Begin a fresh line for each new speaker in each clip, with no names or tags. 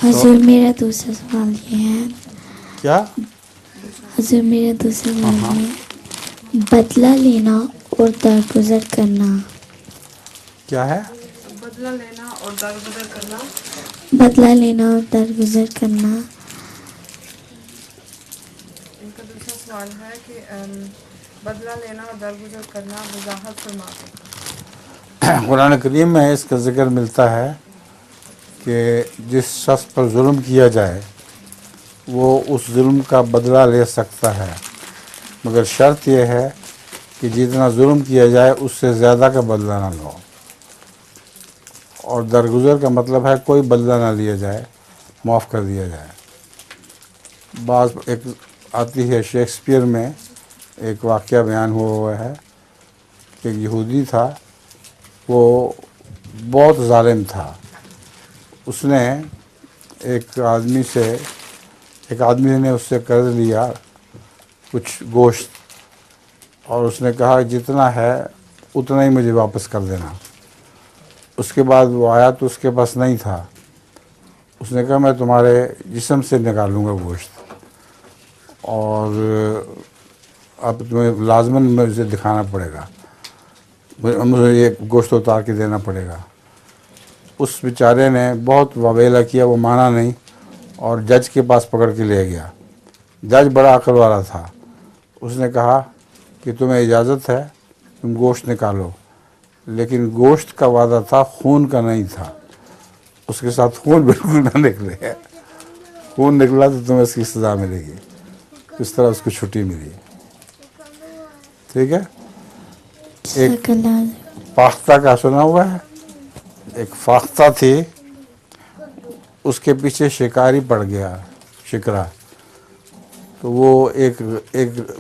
حضور میرا دوسرا سوال یہ ہے،
کیا؟
حضور میرا دوسرا سوال یہ ہے، بدلہ لینا اور درگزر کرنا.
کیا ہے؟
بدلہ لینا اور درگزر کرنا.
بدلہ لینا اور درگزر کرنا.
ان کا دوسرا سوال ہے کہ بدلہ لینا اور درگزر کرنا وضاحت فرما دیں.
قرآن کریم میں اس کا ذکر ملتا ہے کہ جس شخص پر ظلم کیا جائے وہ اس ظلم کا بدلہ لے سکتا ہے، مگر شرط یہ ہے کہ جتنا ظلم کیا جائے اس سے زیادہ کا بدلہ نہ لو. اور درگزر کا مطلب ہے کوئی بدلہ نہ لیا جائے، معاف کر دیا جائے. بعض ایک آتی ہے شیکسپیئر میں ایک واقعہ بیان ہوا ہے کہ ایک یہودی تھا، وہ بہت ظالم تھا. اس نے ایک آدمی نے اس سے قرض لیا کچھ گوشت، اور اس نے کہا جتنا ہے اتنا ہی مجھے واپس کر دینا. اس کے بعد وہ آیا تو اس کے پاس نہیں تھا. اس نے کہا میں تمہارے جسم سے نکالوں گا گوشت، اور اب تمہیں لازماً مجھے دکھانا پڑے گا، مجھے یہ گوشت اتار کے دینا پڑے گا. اس بیچارے نے بہت وویلا کیا، وہ مانا نہیں اور جج کے پاس پکڑ کے لے گیا. جج بڑا عقل والا تھا. اس نے کہا کہ تمہیں اجازت ہے تم گوشت نکالو، لیکن گوشت کا وعدہ تھا، خون کا نہیں تھا. اس کے ساتھ خون بالکل نہ نکلے. خون نکلا تو تمہیں اس کی سزا ملے گی. اس طرح اس کو چھٹی ملی. ٹھیک ہے. ایک فاختہ کا سنا ہوا ہے؟ ایک فاختہ تھی، اس کے پیچھے شکاری پڑ گیا، شکرا. تو وہ ایک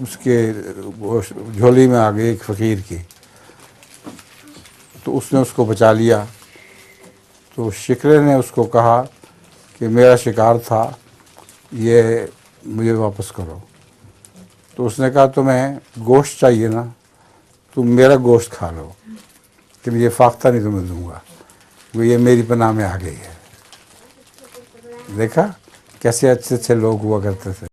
اس کے جھولی میں آ گئی ایک فقیر کی، تو اس نے اس کو بچا لیا. تو شکرے نے اس کو کہا کہ میرا شکار تھا، یہ مجھے واپس کرو. تو اس نے کہا تمہیں گوشت چاہیے نا، تم میرا گوشت کھا لو، کہ یہ فاختہ نہیں تمہیں دوں گا، وہ یہ میری پناہ میں آ گئی ہے. دیکھا کیسے اچھے اچھے لوگ ہوا کرتے تھے.